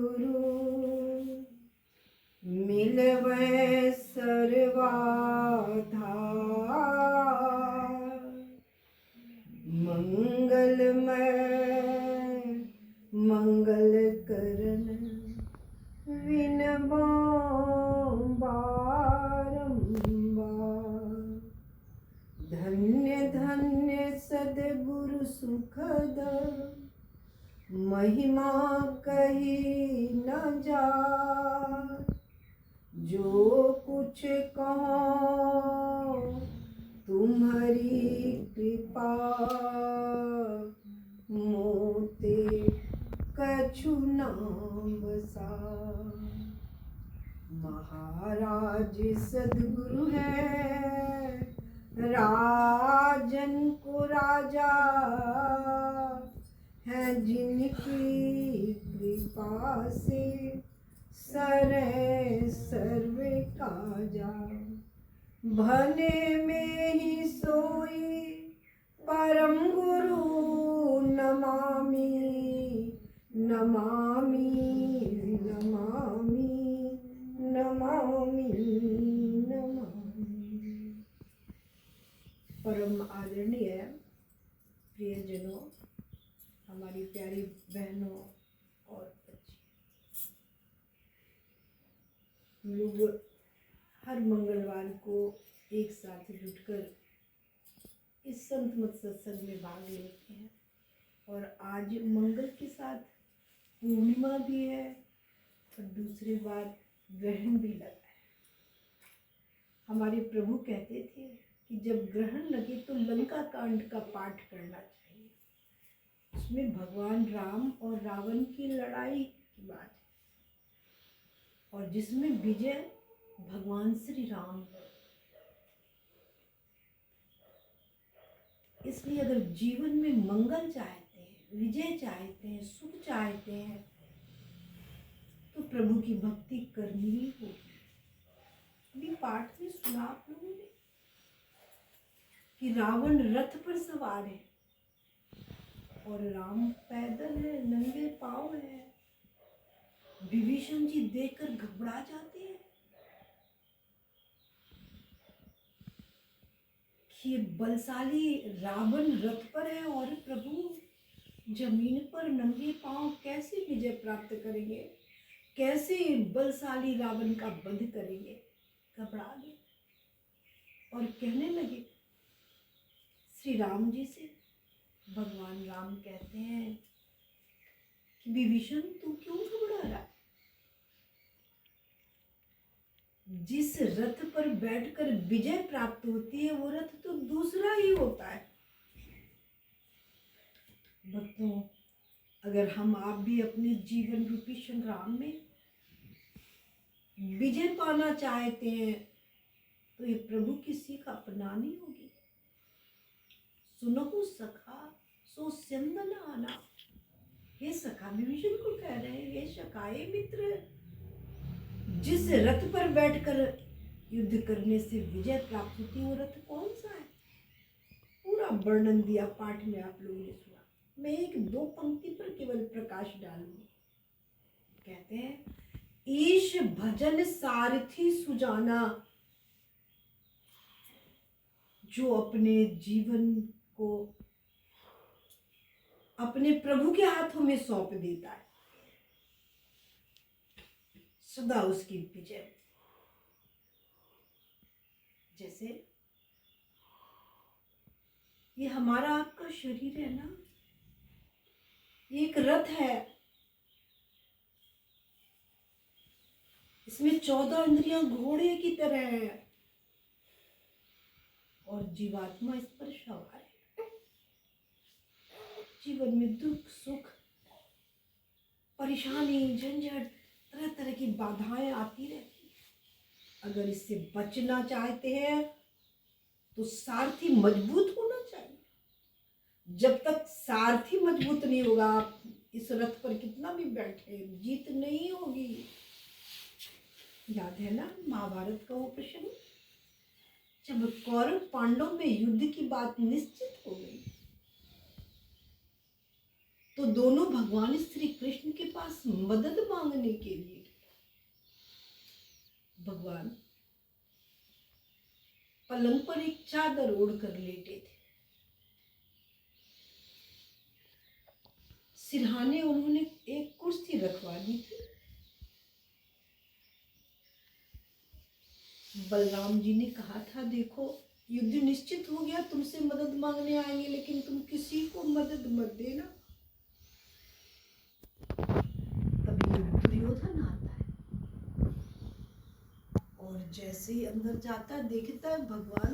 सद्गुरु मिलवै सर्वाधार। मंगलमय मंगल करन विनबो बारंबार। धन्य धन्य सद्गुरु सुखद महिमा कही न जाए। जो कुछ कहो तुम्हारी कृपा मोते कछु न बसा। महाराज सद्गुरु है राजन को राजा है जिनकी कृपा से सरे सर्वे काजा। भले में ही सोई परम गुरु नमामि नमामि नमामि नमामि नमामि। परम आदरणीय प्रियजनों, हमारी प्यारी बहनों और हम लोग हर मंगलवार को एक साथ जुटकर इस संत मत सत्संग में भाग लेते हैं। और आज मंगल के साथ पूर्णिमा भी है और दूसरी बात ग्रहण भी लगा है। हमारे प्रभु कहते थे कि जब ग्रहण लगे तो लंका कांड का पाठ करना चाहिए। उसमें भगवान राम और रावण की लड़ाई की बात है और जिसमें विजय भगवान श्री राम है। इसलिए अगर जीवन में मंगल चाहते हैं, विजय चाहते हैं, सुख चाहते हैं तो प्रभु की भक्ति करनी ही होगी। अभी पाठ में सुना आप लोगों ने कि रावण रथ पर सवार है और राम पैदल है, नंगे पांव है। विभीषण जी देखकर घबरा जाते हैं कि ये बलशाली रावण रथ पर है और प्रभु जमीन पर नंगे पांव कैसे विजय प्राप्त करेंगे, कैसे बलशाली रावण का वध करेंगे। घबरा गए और कहने लगे श्री राम जी से। भगवान राम कहते हैं कि विभीषण तू क्यों घबरा रहा है? जिस रथ पर बैठकर विजय प्राप्त होती है वो रथ तो दूसरा ही होता है। भक्तों, अगर हम आप भी अपने जीवन रूपी संग्राम में विजय पाना चाहते हैं तो ये प्रभु की सीख अपनानी होगी। सुनहु सखा सो स्यंदन आना। हे सखा, विभीषण को कह रहे हैं, हे सखाए मित्र, जिस रथ पर बैठकर युद्ध करने से विजय प्राप्त होती है वो रथ कौन सा है? पूरा वर्णन दिया पाठ में, आप लोगों ने सुना। मैं एक दो पंक्ति पर केवल प्रकाश डालूंगी। कहते हैं ईश भजन सारथी सुजाना। जो अपने जीवन को अपने प्रभु के हाथों में सौंप देता है, सदा उसकी विजय। जैसे ये हमारा आपका शरीर है ना, ये एक रथ है। इसमें 14 इंद्रियां घोड़े की तरह है और जीवात्मा इस पर सवार है। जीवन में दुख सुख परेशानी झंझट तरह तरह की बाधाएं आती रहती हैं। अगर इससे बचना चाहते हैं तो सारथी मजबूत होना चाहिए। जब तक सारथी मजबूत नहीं होगा, आप इस रथ पर कितना भी बैठे, जीत नहीं होगी। याद है ना महाभारत का वो प्रसंग, जब कौरव पांडव में युद्ध की बात निश्चित हो गई तो तो दोनों भगवान श्री कृष्ण के पास मदद मांगने के लिए गए। भगवान पलंग पर एक चादर ओढ़कर लेटे थे। सिरहाने उन्होंने एक कुर्सी रखवा दी थी। बलराम जी ने कहा था, देखो युद्ध निश्चित हो गया, तुमसे मदद मांगने आएंगे, लेकिन तुम किसी को मदद मत देना। तभी दुर्योधन आता है और जैसे ही अंदर जाता है, देखता है भगवान